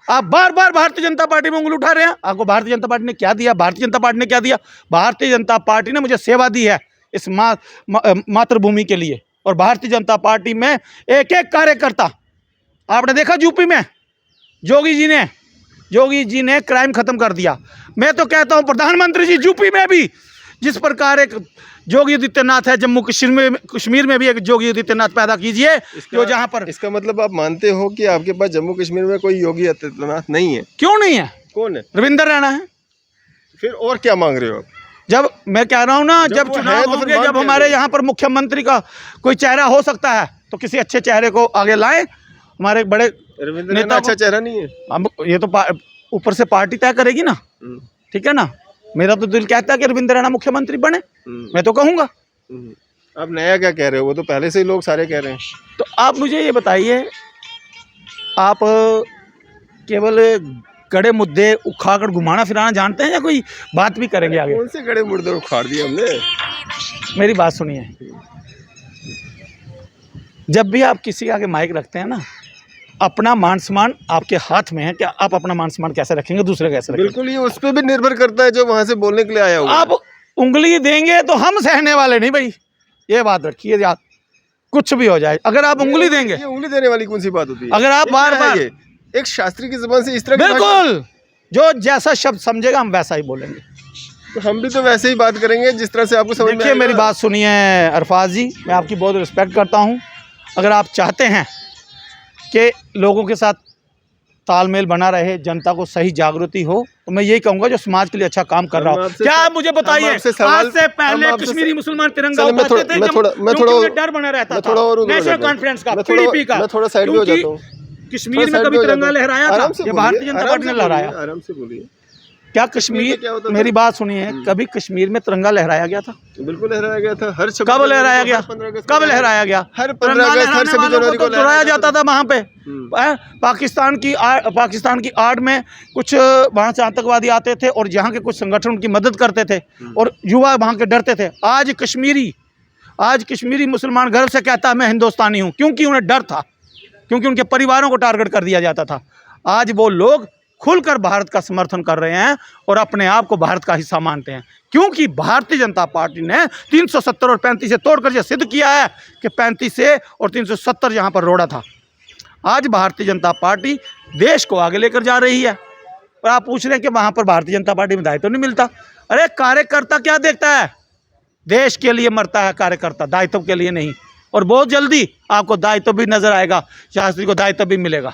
Speaker 2: आप बार बार भारतीय जनता पार्टी में उंगली उठा रहे हैं। आपको भारतीय जनता पार्टी ने क्या दिया? भारतीय जनता पार्टी ने क्या दिया? भारतीय जनता पार्टी ने मुझे सेवा दी है इस मातृभूमि के लिए। और भारतीय जनता पार्टी में एक एक कार्यकर्ता, आपने देखा यूपी में जोगी जी ने क्राइम खत्म कर दिया। मैं तो कहता हूं प्रधानमंत्री जी यूपी में भी जिस प्रकार एक योगी आदित्यनाथ है, जम्मू कश्मीर में भी एक योगी आदित्यनाथ पैदा कीजिए, जो जहां पर।
Speaker 1: इसका मतलब आप मानते हो कि आपके पास जम्मू कश्मीर में कोई योगी आदित्यनाथ नहीं है?
Speaker 2: क्यों नहीं है?
Speaker 1: कौन है?
Speaker 2: रविंद्र रैना है।
Speaker 1: फिर और क्या मांग रहे हो आप?
Speaker 2: जब मैं कह रहा हूं ना, जब चुनाव होंगे, जब हमारे यहाँ पर मुख्यमंत्री का कोई चेहरा हो सकता है तो किसी अच्छे चेहरे को आगे लाएं। हमारे बड़े
Speaker 1: रविंद्र रैना अच्छा चेहरा नहीं है?
Speaker 2: हम ये तो ऊपर से पार्टी तय करेगी ना। ठीक है ना? मेरा तो दिल कहता है कि रविंद्र रैना मुख्यमंत्री बने, मैं तो कहूंगा।
Speaker 1: आप नया क्या कह रहे हो, वो तो पहले से ही लोग सारे कह रहे हैं।
Speaker 2: तो आप मुझे ये बताइए, आप केवल कड़े मुद्दे उखाड़ घुमाना फिराना जानते हैं या कोई बात भी करेंगे आगे?
Speaker 1: कौन से कड़े मुर्दे उखाड़ दिए हमने?
Speaker 2: मेरी बात सुनिए, जब भी आप किसी के आगे माइक रखते हैं ना, अपना मान सम्मान आपके हाथ में है कि आप अपना मान सम्मान कैसे रखेंगे, दूसरे कैसे रखेंगे।
Speaker 1: बिल्कुल, ये उस पर भी निर्भर करता है जो वहां से बोलने के लिए आया हुआ।
Speaker 2: आप उंगली देंगे तो हम सहने वाले नहीं भाई, ये बात रखिए याद, कुछ भी हो जाए। अगर आप उंगली देंगे,
Speaker 1: ये उंगली देने वाली कौन सी बात होती है?
Speaker 2: अगर आप बार बार
Speaker 1: एक शास्त्री की जुबान से इस तरह की
Speaker 2: बिल्कुल जो जैसा शब्द समझेगा हम वैसा ही बोलेंगे।
Speaker 1: तो हम भी तो वैसे ही बात करेंगे जिस तरह से आपको समझ में
Speaker 2: देखिए
Speaker 1: आएगा।
Speaker 2: मेरी बात सुनिए अरफाज जी, मैं आपकी बहुत रिस्पेक्ट करता हूँ। अगर आप चाहते हैं कि लोगों के साथ तालमेल बना रहे, जनता को सही जागृति हो, तो मैं यही कहूँगा जो समाज के लिए अच्छा काम कर रहा हूँ। क्या आप मुझे बताइए, आज से पहले कश्मीरी मुसलमान तिरंगा उठाते थे,
Speaker 1: मैं थोड़ा
Speaker 2: डर बना रहता था
Speaker 1: और
Speaker 2: नेशनल कॉन्फ्रेंस का, पीडीपी का,
Speaker 1: मैं थोड़ा साइड में हो जाता हूँ।
Speaker 2: कश्मीर में कभी तिरंगा लहराया था? ये भारतीय जनता पार्टी ने लहराया।
Speaker 1: आराम से बोलिए।
Speaker 2: क्या कश्मीर, मेरी बात सुनिए, कभी कश्मीर में तिरंगा लहराया गया था?
Speaker 1: बिल्कुल लहराया गया था। हर
Speaker 2: कब लहराया गया? कब लहराया गया?
Speaker 1: हर 15 अगस्त, हर 26 जनवरी को
Speaker 2: लहराया जाता था वहाँ पे। पाकिस्तान की आड़ में कुछ वहाँ से आतंकवादी आते थे और यहाँ के कुछ संगठन उनकी मदद करते थे और युवा वहाँ के डरते थे। आज कश्मीरी मुसलमान गर्व से कहता है मैं हिंदुस्तानी हूँ, क्योंकि उन्हें डर था, क्योंकि उनके परिवारों को टारगेट कर दिया जाता था। आज वो लोग खुलकर भारत का समर्थन कर रहे हैं और अपने आप को भारत का हिस्सा मानते हैं, क्योंकि भारतीय जनता पार्टी ने 370 और 35 से तोड़कर यह सिद्ध किया है कि 35 से और 370 यहाँ पर रोड़ा था। आज भारतीय जनता पार्टी देश को आगे लेकर जा रही है और आप पूछ रहे हैं कि वहाँ पर भारतीय जनता पार्टी में दायित्व नहीं मिलता। अरे कार्यकर्ता क्या देखता है? देश के लिए मरता है कार्यकर्ता, दायित्व के लिए नहीं। और बहुत जल्दी आपको दायित्व भी नजर आएगा, शास्त्री को दायित्व भी मिलेगा,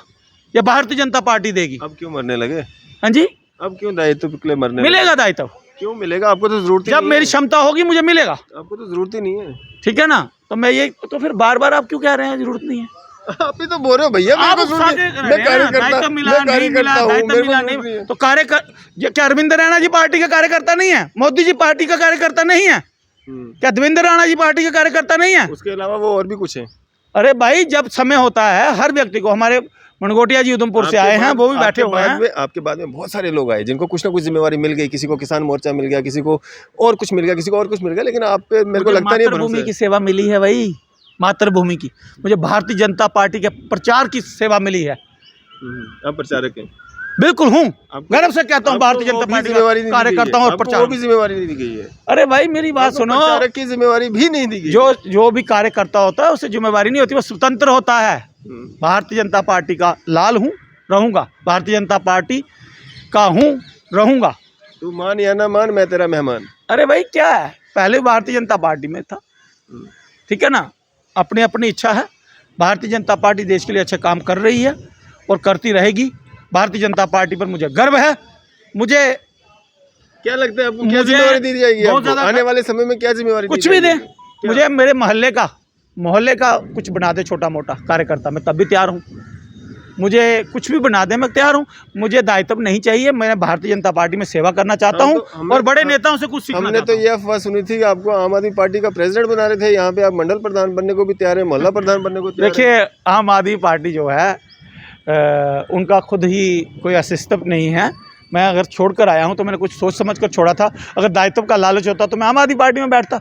Speaker 2: ये भारतीय जनता पार्टी देगी।
Speaker 1: अब क्यों मरने लगे?
Speaker 2: हाँ जी,
Speaker 1: अब क्यों दायित्व के लिए मरने
Speaker 2: मिलेगा दायित्व?
Speaker 1: क्यों मिलेगा? आपको तो जरूरत ही
Speaker 2: जब मेरी क्षमता होगी मुझे मिलेगा।
Speaker 1: आपको तो जरूरत ही नहीं है,
Speaker 2: ठीक है ना? तो मैं ये, तो फिर बार बार आप क्यों कह रहे हैं जरूरत नहीं है?
Speaker 1: आप ही तो बोल रहे हो भैया, मैं
Speaker 2: कार्यकर्ता। तो क्या अरविंद रैना जी पार्टी का कार्यकर्ता नहीं है? मोदी जी पार्टी का कार्यकर्ता नहीं है? क्या देवेंद्र राणा जी पार्टी का कार्यकर्ता नहीं है?
Speaker 1: उसके अलावा वो और भी कुछ है।
Speaker 2: अरे भाई, जब समय होता है हर व्यक्ति को, हमारे मनगोटिया जी उधमपुर से आए हैं, वो भी बैठे हुए हैं।
Speaker 1: आपके बाद में बहुत सारे लोग आए जिनको कुछ ना कुछ जिम्मेवारी मिल गई, किसी को किसान मोर्चा मिल गया, किसी को और कुछ मिल गया, किसी को और कुछ मिल गया, लेकिन आप पे मेरे को लगता नहीं है
Speaker 2: मातृभूमि की सेवा मिली है भाई, मातृभूमि की। मुझे भारतीय जनता पार्टी के प्रचार की सेवा मिली है।
Speaker 1: आप प्रचारक हैं?
Speaker 2: बिल्कुल हूँ, गर्व से कहता हूँ भारतीय जनता पार्टी का कार्यकर्ता हूँ और प्रचार।
Speaker 1: वो भी जिम्मेवारी नहीं दी गई है।
Speaker 2: अरे भाई मेरी बात सुनो,
Speaker 1: प्रचारक की जिम्मेवारी भी नहीं दी गई।
Speaker 2: जो भी कार्यकर्ता होता है उसे जिम्मेवारी नहीं होती, वो स्वतंत्र होता है। भारतीय जनता पार्टी का लाल हूँ, रहूंगा, भारतीय जनता पार्टी का हूँ, रहूंगा।
Speaker 1: तू मान या ना मान, मैं तेरा मेहमान।
Speaker 2: अरे भाई क्या है, पहले भारतीय जनता पार्टी में था, ठीक है ना? अपनी अपनी इच्छा है। भारतीय जनता पार्टी देश के लिए अच्छे काम कर रही है और करती रहेगी। भारतीय जनता पार्टी पर मुझे गर्व है। मुझे
Speaker 1: क्या लगता है आपको, क्या जिम्मेवारी दी जाएगी आपको? आने वाले समय में क्या जिम्मेवारी?
Speaker 2: कुछ भी दे मुझे, मेरे मोहल्ले का कुछ बना दे, छोटा मोटा कार्यकर्ता, मैं तब भी तैयार हूँ। मुझे कुछ भी बना दे, मैं तैयार हूँ। मुझे दायित्व नहीं चाहिए, मैं भारतीय जनता पार्टी में सेवा करना चाहता हूँ और बड़े नेताओं से कुछ सीखना।
Speaker 1: हमने तो ये अफवाह सुनी थी कि आपको आम आदमी पार्टी का प्रेसिडेंट बना रहे थे, यहाँ पे आप मंडल प्रधान बनने को भी तैयार है, मोहल्ला प्रधान बनने को तैयार है।
Speaker 2: देखिए, आम आदमी पार्टी जो है उनका खुद ही कोई अस्तित्व नहीं है। मैं अगर छोड़कर आया हूं तो मैंने कुछ सोच समझ कर छोड़ा था। अगर दायित्व का लालच होता तो मैं आम आदमी पार्टी में बैठता,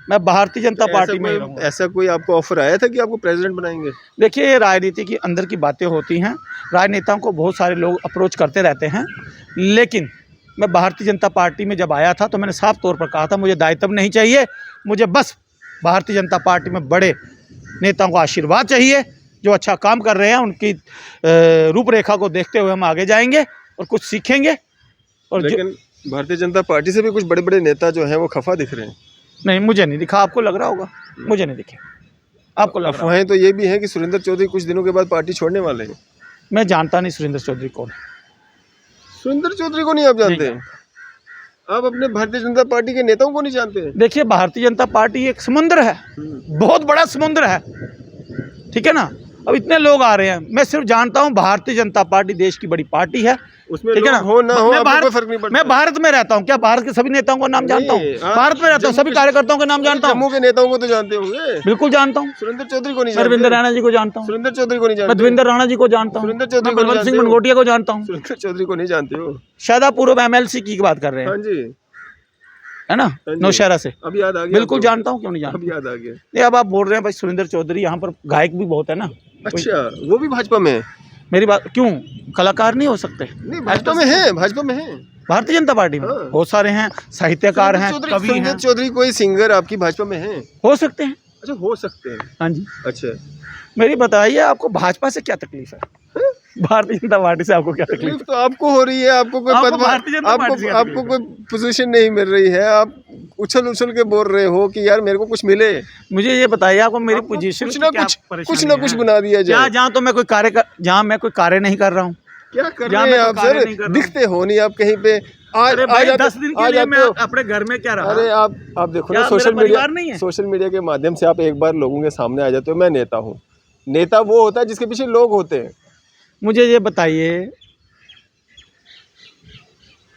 Speaker 2: मैं भारतीय जनता पार्टी में रहूंगा।
Speaker 1: ऐसा कोई आपको ऑफर आया था कि आपको प्रेसिडेंट बनाएंगे?
Speaker 2: देखिए, ये राजनीति की अंदर की बातें होती हैं, राजनेताओं को बहुत सारे लोग अप्रोच करते रहते हैं, लेकिन मैं भारतीय जनता पार्टी में जब आया था तो मैंने साफ तौर पर कहा था मुझे दायित्व नहीं चाहिए, मुझे बस भारतीय जनता पार्टी में बड़े नेताओं का आशीर्वाद चाहिए, जो अच्छा काम कर रहे हैं उनकी रूपरेखा को देखते हुए हम आगे जाएंगे और कुछ सीखेंगे। और
Speaker 1: लेकिन भारतीय जनता पार्टी से भी कुछ बड़े बड़े नेता जो हैं वो खफा दिख रहे हैं।
Speaker 2: नहीं, मुझे नहीं दिखा, आपको लग रहा होगा, मुझे नहीं दिखे, आपको लग रहा है।
Speaker 1: अफवाहें तो ये भी हैं कि सुरेंद्र चौधरी कुछ दिनों के बाद पार्टी छोड़ने वाले हैं।
Speaker 2: मैं जानता नहीं सुरेंद्र चौधरी कौन है।
Speaker 1: सुरेंद्र चौधरी को नहीं आप जानते हैं? आप अपने भारतीय जनता पार्टी के नेताओं को नहीं जानते हैं?
Speaker 2: देखिए, भारतीय जनता पार्टी एक समुद्र है, बहुत बड़ा समुद्र है, ठीक है ना? अब इतने लोग आ रहे हैं, मैं सिर्फ जानता हूँ भारतीय जनता पार्टी देश की बड़ी पार्टी है,
Speaker 1: उसमें
Speaker 2: ठीक है ना।
Speaker 1: हो ना हो,
Speaker 2: मैं
Speaker 1: आपको कोई फर्क नहीं पड़ता।
Speaker 2: मैं भारत में रहता हूँ, क्या भारत के सभी नेताओं का नाम जानता हूँ?
Speaker 1: नहीं,
Speaker 2: भारत में रहता हूँ, सभी कार्यकर्ताओं का नाम जानता हूँ,
Speaker 1: जम्मू के नेताओं को तो जानते होंगे।
Speaker 2: बिल्कुल जानता हूँ।
Speaker 1: सुरेंद्र चौधरी को नहीं
Speaker 2: मैं रविंद्र
Speaker 1: जानते?
Speaker 2: राणा जी को जानता हूँ,
Speaker 1: सुरेंद्र चौधरी को नहीं
Speaker 2: मैं
Speaker 1: जानते?
Speaker 2: देवेंद्र राणा जी को जानता हूँ,
Speaker 1: सुरेंद्र चौधरी
Speaker 2: मैं
Speaker 1: को नहीं
Speaker 2: बलवंत सिंह
Speaker 1: जानते हो?
Speaker 2: मनगोटिया को जानता हूँ।
Speaker 1: सुरेंद्र चौधरी को नहीं जानते हो?
Speaker 2: शादापुर MLC की बात कर रहे हैं,
Speaker 1: हाँ जी,
Speaker 2: है ना,
Speaker 1: हाँ जी।
Speaker 2: नौशहरा से।
Speaker 1: अब याद आ गया
Speaker 2: बिल्कुल
Speaker 1: आपको?
Speaker 2: जानता हूँ, क्यों नहीं जानता।
Speaker 1: अब याद आ गया।
Speaker 2: नहीं, अब आप बोल रहे हैं भाई सुरेंद्र चौधरी, यहाँ पर गायक भी बहुत है ना।
Speaker 1: अच्छा, वो भी भाजपा में है?
Speaker 2: मेरी बात क्यों, कलाकार नहीं हो सकते?
Speaker 1: नहीं, भाजपा में है, भाजपा में है।
Speaker 2: भारतीय जनता पार्टी में
Speaker 1: हाँ।
Speaker 2: बहुत सारे हैं, साहित्यकार हैं, कवि
Speaker 1: सुरेंद्र
Speaker 2: हैं,
Speaker 1: चौधरी कोई सिंगर आपकी भाजपा में है?
Speaker 2: हो सकते हैं।
Speaker 1: अच्छा, हो सकते हैं।
Speaker 2: हाँ जी,
Speaker 1: अच्छा,
Speaker 2: मेरी बताइए आपको भाजपा से क्या तकलीफ है? भारतीय जनता पार्टी से आपको क्या तकलीफ
Speaker 1: तकलीफ तो आपको हो रही है, आपको कोई
Speaker 2: आपको
Speaker 1: पद,
Speaker 2: भारतीय जनता पार्टी से क्या
Speaker 1: आपको कोई पोजीशन नहीं मिल रही है, आप उछल के बोल रहे हो कि यार मेरे को कुछ मिले।
Speaker 2: है? मुझे ये बताइए आपको मेरी
Speaker 1: आपको
Speaker 2: पोजीशन
Speaker 1: कुछ ना कुछ बना दिया जाए।
Speaker 2: जहाँ तो मैं कोई कार्य जहाँ मैं कोई कार्य नहीं कर रहा हूँ,
Speaker 1: क्या कर
Speaker 2: जहाँ
Speaker 1: रहे हैं
Speaker 2: मैं
Speaker 1: आप
Speaker 2: कोई कार्य नहीं
Speaker 1: सर?
Speaker 2: कर रहा
Speaker 1: दिखते हो नहीं आप कहीं पे।
Speaker 2: अरे भाई 10 दिन के लिए मैं
Speaker 1: हो।
Speaker 2: अपने घर में क्या रहा?
Speaker 1: अरे आप देखो
Speaker 2: क्या
Speaker 1: ना,
Speaker 2: मेरा
Speaker 1: सोशल मीडिया,
Speaker 2: परिवार नहीं है?
Speaker 1: सोशल मीडिया के माध्यम से आप एक बार लोगों के सामने आ जाते हो, मैं नेता हूँ। नेता वो होता है जिसके पीछे लोग होते हैं।
Speaker 2: मुझे ये बताइए,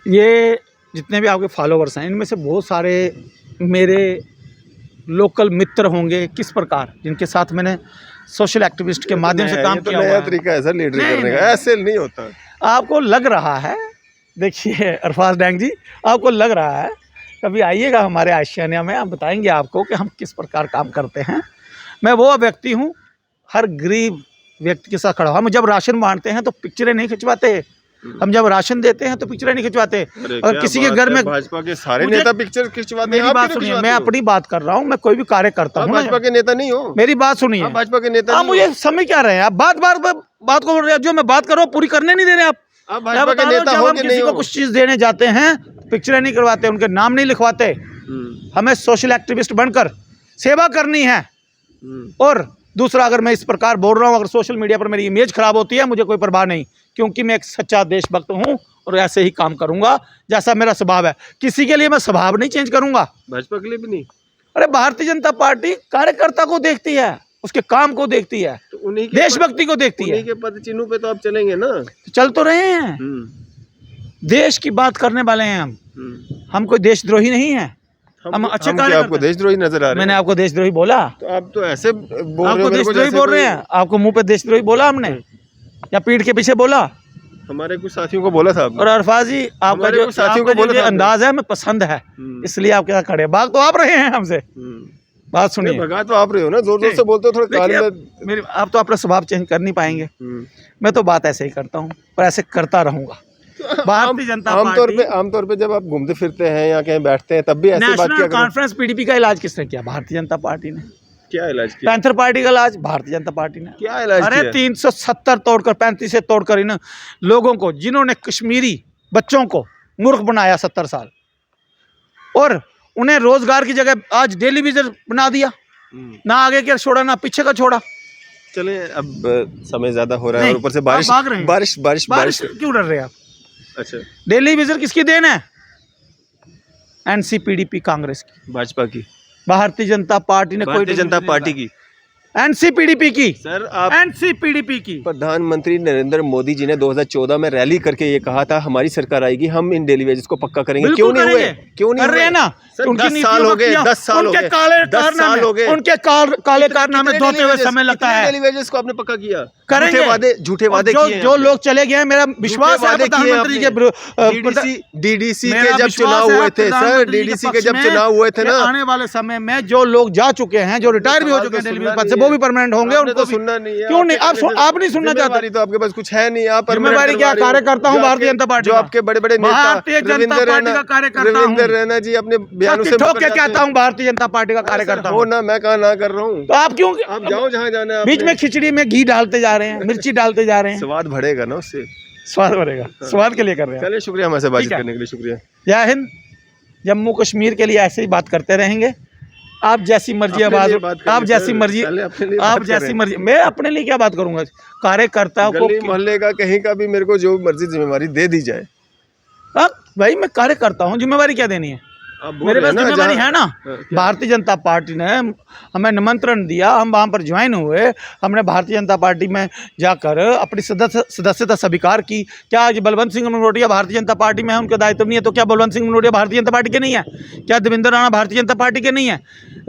Speaker 2: ये जितने भी आपके फॉलोवर्स हैं इनमें से बहुत सारे मेरे लोकल मित्र होंगे, किस प्रकार, जिनके साथ मैंने सोशल एक्टिविस्ट के माध्यम से काम किया हुआ
Speaker 1: नया
Speaker 2: है।
Speaker 1: तरीका है सर लीडर
Speaker 2: नहीं,
Speaker 1: करने का,
Speaker 2: नहीं।
Speaker 1: ऐसे नहीं होता।
Speaker 2: आपको लग रहा है, देखिए अरफाज डैंग जी, आपको लग रहा है, कभी आइएगा हमारे आशियाना में, हम बताएंगे आपको कि हम किस प्रकार काम करते हैं। मैं वो व्यक्ति हूँ, हर गरीब व्यक्ति के साथ खड़ा हुआ। हम जब राशन बांटते हैं तो पिक्चरें नहीं खिंचवाते, हम जब राशन देते हैं तो पिक्चरें नहीं खिंचवाते। और किसी के घर में
Speaker 1: भाजपा के सारे
Speaker 2: मुझे-
Speaker 1: नेता पिक्चर खिंचवाते हैं,
Speaker 2: मेरी
Speaker 1: आप
Speaker 2: बात
Speaker 1: क्यों
Speaker 2: सुनिए,
Speaker 1: खिंचवाते
Speaker 2: मैं
Speaker 1: हो?
Speaker 2: अपनी बात कर रहा हूँ, मैं कोई भी कार्य करता
Speaker 1: आप
Speaker 2: हूँ
Speaker 1: भाजपा के नेता नहीं हो?
Speaker 2: मेरी बात सुनिए,
Speaker 1: आप भाजपा के नेता
Speaker 2: आप
Speaker 1: नहीं हो?
Speaker 2: मुझे समझ क्या रहे हैं? आप बात को बोल रहे हैं, जो मैं बात कर रहा हूँ पूरी करने नहीं दे रहे आप।
Speaker 1: आप
Speaker 2: मैं
Speaker 1: भाजपा
Speaker 2: बता
Speaker 1: के
Speaker 2: रहा हूँ,
Speaker 1: नेता
Speaker 2: जब
Speaker 1: हो
Speaker 2: हम
Speaker 1: कि
Speaker 2: किसी
Speaker 1: नहीं
Speaker 2: को
Speaker 1: हो?
Speaker 2: कुछ चीज देने जाते हैं, पिक्चरें नहीं करवाते, उनके नाम नहीं लिखवाते, हमें सोशल एक्टिविस्ट बनकर सेवा करनी है। और दूसरा, अगर मैं इस प्रकार बोल रहा हूँ, अगर सोशल मीडिया पर मेरी इमेज खराब होती है, मुझे कोई परवाह नहीं, क्योंकि मैं एक सच्चा देशभक्त हूँ और ऐसे ही काम करूंगा जैसा मेरा स्वभाव है। किसी के लिए मैं स्वभाव नहीं चेंज करूंगा।
Speaker 1: भाजपा के लिए भी नहीं?
Speaker 2: अरे भारतीय जनता पार्टी कार्यकर्ता को देखती है, उसके काम को देखती है,
Speaker 1: तो उन्हीं के
Speaker 2: देशभक्ति को देखती है।
Speaker 1: उन्हीं के पद चिन्हों पे तो आप चलेंगे ना।
Speaker 2: तो चल तो रहे हैं, देश की बात करने वाले हैं हम कोई देशद्रोही नहीं है, हम अच्छे
Speaker 1: हम
Speaker 2: कार्य
Speaker 1: क्या
Speaker 2: करते
Speaker 1: आपको
Speaker 2: हैं।
Speaker 1: देशद्रोही नजर आ रहे
Speaker 2: मैंने
Speaker 1: हैं?
Speaker 2: आपको देशद्रोही बोला?
Speaker 1: तो आप तो ऐसे बोल रहे
Speaker 2: आपको
Speaker 1: हो मेरे को
Speaker 2: देशद्रोही
Speaker 1: जैसे
Speaker 2: बोल रहे
Speaker 1: कोई-
Speaker 2: हैं? आपको मुंह पे देशद्रोही बोला हमने या पीठ के पीछे बोला?
Speaker 1: हमारे कुछ साथियों को बोला था आपने।
Speaker 2: और अरफाज जी, आपका
Speaker 1: हमारे
Speaker 2: जो
Speaker 1: कुछ साथियों
Speaker 2: आपका
Speaker 1: को बोला
Speaker 2: जो
Speaker 1: था आपने।
Speaker 2: अंदाज है हमें पसंद है, इसलिए आपके साथ खड़े हैं। भाग तो आप रहे हैं हमसे, बात सुनिए।
Speaker 1: भगा तो आप रहे हो ना, जोर जोर से बोलते हो, थोड़ा कान
Speaker 2: देखिए,
Speaker 1: में।
Speaker 2: मेरी आप तो अपना स्वभाव चेंज कर नहीं पाएंगे। मैं तो बात ऐसे ही करता हूँ और ऐसे करता रहूंगा। भारतीय जनता
Speaker 1: आमतौर पे जब आप घूमते फिरते हैं या कहीं बैठते हैं तब भी ऐसी बात
Speaker 2: नेशनल
Speaker 1: किया करो।
Speaker 2: कॉन्फ्रेंस PDP का इलाज किसने किया? भारतीय जनता पार्टी ने।
Speaker 1: क्या इलाज किया?
Speaker 2: पैंथर पार्टी का इलाज भारतीय जनता पार्टी ने।
Speaker 1: क्या इलाज
Speaker 2: अरे
Speaker 1: किया?
Speaker 2: 370 तोड़कर 35 से तोड़कर इन लोगों को, जिन्होंने कश्मीरी बच्चों को मूर्ख बनाया 70 साल, और उन्हें रोजगार की जगह आज डेली विजर बना दिया, ना आगे क्या छोड़ा ना पीछे का छोड़ा।
Speaker 1: चले, अब समय ज्यादा हो रहा है
Speaker 2: नहीं,
Speaker 1: और ऊपर से
Speaker 2: आप
Speaker 1: बारिश
Speaker 2: भाग रहे हैं।
Speaker 1: बारिश बारिश
Speaker 2: बारिश
Speaker 1: बारिश।
Speaker 2: क्यों डर रहे हैं आप?
Speaker 1: अच्छा,
Speaker 2: डेली विजर किसकी देन है? NCPDP कांग्रेस की,
Speaker 1: भाजपा की,
Speaker 2: भारतीय जनता पार्टी ने कोई
Speaker 1: भारतीय जनता पार्टी की।
Speaker 2: NCPDP की,
Speaker 1: सर आप
Speaker 2: NCPDP की।
Speaker 1: प्रधानमंत्री नरेंद्र मोदी जी ने 2014 में रैली करके ये कहा था हमारी सरकार आएगी, हम इन डेली वेजेस को पक्का करेंगे।
Speaker 2: बिल्कुल
Speaker 1: क्यों नहीं हुए?
Speaker 2: करेंगे।
Speaker 1: क्यों नहीं
Speaker 2: कर रहे हैं ना?
Speaker 1: सर,
Speaker 2: उनकी
Speaker 1: 10
Speaker 2: नीतियों
Speaker 1: साल
Speaker 2: को
Speaker 1: हो गए,
Speaker 2: किया।
Speaker 1: 10 साल हो
Speaker 2: उनके
Speaker 1: गए,
Speaker 2: काले
Speaker 1: 10 साल हो गए।
Speaker 2: उनके काले कारनामे
Speaker 1: कितने
Speaker 2: धोते
Speaker 1: daily
Speaker 2: हुए
Speaker 1: wages-
Speaker 2: समय लगता
Speaker 1: कितने
Speaker 2: है।
Speaker 1: daily wages को आपने पक्का किया?
Speaker 2: करेंगे।
Speaker 1: झूठे वादे
Speaker 2: जो
Speaker 1: किए हैं
Speaker 2: जो
Speaker 1: आपने।
Speaker 2: लोग चले गए हैं, मेरा विश्वास है
Speaker 1: वादे किए
Speaker 2: प्रधानमंत्री के
Speaker 1: डीडीसी के
Speaker 2: मेरा
Speaker 1: जब
Speaker 2: विश्वास
Speaker 1: चुनाव
Speaker 2: है
Speaker 1: हुए थे सर,
Speaker 2: प्रधानमंत्री के
Speaker 1: डीडीसी के
Speaker 2: पक्ष
Speaker 1: जब
Speaker 2: में
Speaker 1: चुनाव हुए थे
Speaker 2: कि
Speaker 1: ना,
Speaker 2: आने वाले समय में जो लोग जा चुके हैं, जो रिटायर भी हो
Speaker 1: सवाल
Speaker 2: चुके हैं
Speaker 1: तो
Speaker 2: दिल्ली
Speaker 1: सुनना
Speaker 2: पद से,
Speaker 1: नहीं
Speaker 2: वो भी
Speaker 1: है।
Speaker 2: परमानेंट होंगे।
Speaker 1: आपने
Speaker 2: उनको
Speaker 1: तो
Speaker 2: भी
Speaker 1: सुनना नहीं है।
Speaker 2: क्यों नहीं? आप नहीं सुनना चाहते?
Speaker 1: जिम्मेवारी तो आपके पास कुछ है नहीं। आप
Speaker 2: जिम्मेवारी क्या? कार्य करता हूँ भारतीय जनता पार्टी
Speaker 1: जो
Speaker 2: का।
Speaker 1: आपके बड़े बड़े नेता
Speaker 2: भारतीय जनता पार्टी का कार्य करता हूँ।
Speaker 1: रविंद्र रैना जी अपने बयानों से
Speaker 2: ठोक के कहता हूँ भारतीय जनता पार्टी का कार्य करता
Speaker 1: हो
Speaker 2: हूँ।
Speaker 1: ना, मैं कहा ना कर रहा हूँ।
Speaker 2: तो आप क्यों
Speaker 1: आप जाओ जहाँ जाना है।
Speaker 2: बीच
Speaker 1: आपने।
Speaker 2: में खिचड़ी में घी डालते जा रहे हैं, मिर्ची डालते जा रहे हैं?
Speaker 1: स्वाद बढ़ेगा ना उससे।
Speaker 2: स्वाद बढ़ेगा, स्वाद के लिए कर रहे हैं।
Speaker 1: चलिए, शुक्रिया हमारे से बातचीत
Speaker 2: ठीक है।
Speaker 1: करने के लिए। शुक्रिया।
Speaker 2: जय हिंद। जम्मू कश्मीर के लिए ऐसे ही बात करते रहेंगे। आप जैसी मर्जी
Speaker 1: अपने
Speaker 2: आवाज,
Speaker 1: लिए बात करिए
Speaker 2: आप जैसी
Speaker 1: सर,
Speaker 2: मर्जी,
Speaker 1: पहले अपने लिए
Speaker 2: आप
Speaker 1: बात
Speaker 2: जैसी
Speaker 1: करें।
Speaker 2: मर्जी। मैं अपने लिए क्या बात करूंगा? कार्यकर्ता को
Speaker 1: गली मोहल्ले का कहीं का भी मेरे को जो मर्जी जिम्मेवारी दे दी जाए।
Speaker 2: भाई मैं कार्य करता हूँ, जिम्मेवारी क्या देनी है?
Speaker 1: आप बोल
Speaker 2: मेरे
Speaker 1: रहे
Speaker 2: पास
Speaker 1: हैं ना,
Speaker 2: जिम्मेवारी
Speaker 1: जहाँ-
Speaker 2: है ना।
Speaker 1: हाँ, क्या?
Speaker 2: भारतीय जनता पार्टी ने हमें निमंत्रण दिया, हम वहाँ पर ज्वाइन हुए, हमने भारतीय जनता पार्टी में जाकर अपनी सदस्यता स्वीकार की। क्या आज बलवंत सिंह मनोटिया भारतीय जनता पार्टी में है, उनका दायित्व नहीं है? तो क्या बलवंत सिंह मनोटिया भारतीय जनता पार्टी के नहीं है? क्या देवेंद्र राणा भारतीय जनता पार्टी के नहीं है?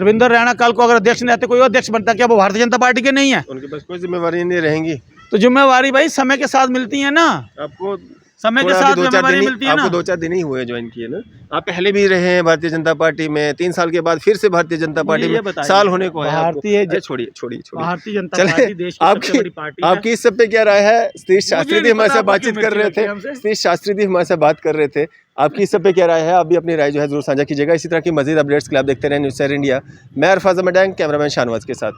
Speaker 2: रविंद्र राणा कल को अगर अध्यक्ष नहीं आते, कोई और अध्यक्ष बनता, क्या वो भारतीय जनता पार्टी के नहीं है?
Speaker 1: उनके पास कोई जिम्मेवारी नहीं रहेंगी।
Speaker 2: तो जिम्मेवारी भाई समय के साथ मिलती है ना,
Speaker 1: आपको
Speaker 2: समय के
Speaker 1: थोड़ा
Speaker 2: साथ
Speaker 1: अभी 2-4
Speaker 2: जिम्मेवारी
Speaker 1: दिन
Speaker 2: मिलती है ना।
Speaker 1: आपको 2-4 दिन ही हुए ज्वाइन किए ना। आप पहले भी रहे हैं भारतीय जनता पार्टी में, 3 साल के बाद फिर से भारतीय जनता पार्टी
Speaker 2: ये
Speaker 1: में
Speaker 2: बताइए,
Speaker 1: साल होने को है आपको।
Speaker 2: भारतीय
Speaker 1: अरे छोड़िए छोड़िए छोड़िए।
Speaker 2: भारतीय जनता
Speaker 1: चले,
Speaker 2: पार्टी देश की सबसे बड़ी पार्टी है।
Speaker 1: आपकी इस सब पे क्या राय है? सतीश शास्त्री जी
Speaker 2: नहीं
Speaker 1: हमारे
Speaker 2: पता
Speaker 1: साथ
Speaker 2: आपको
Speaker 1: बातचीत
Speaker 2: क्यों
Speaker 1: कर रहे
Speaker 2: मिर्ची
Speaker 1: थे।
Speaker 2: लगती है हमसे?
Speaker 1: सतीश शास्त्री जी हमारे साथ बात कर रहे थे। आपकी इस सब पे क्या राय है? आप भी अपनी राय जो है जरूर साझा कीजिएगा। इसी तरह की मजीद अपडेट्स के लिए आप देखते रहें न्यूज़ 7 इंडिया। मैं अरफाज अहमद, कैमरामैन शाहनवाज के साथ।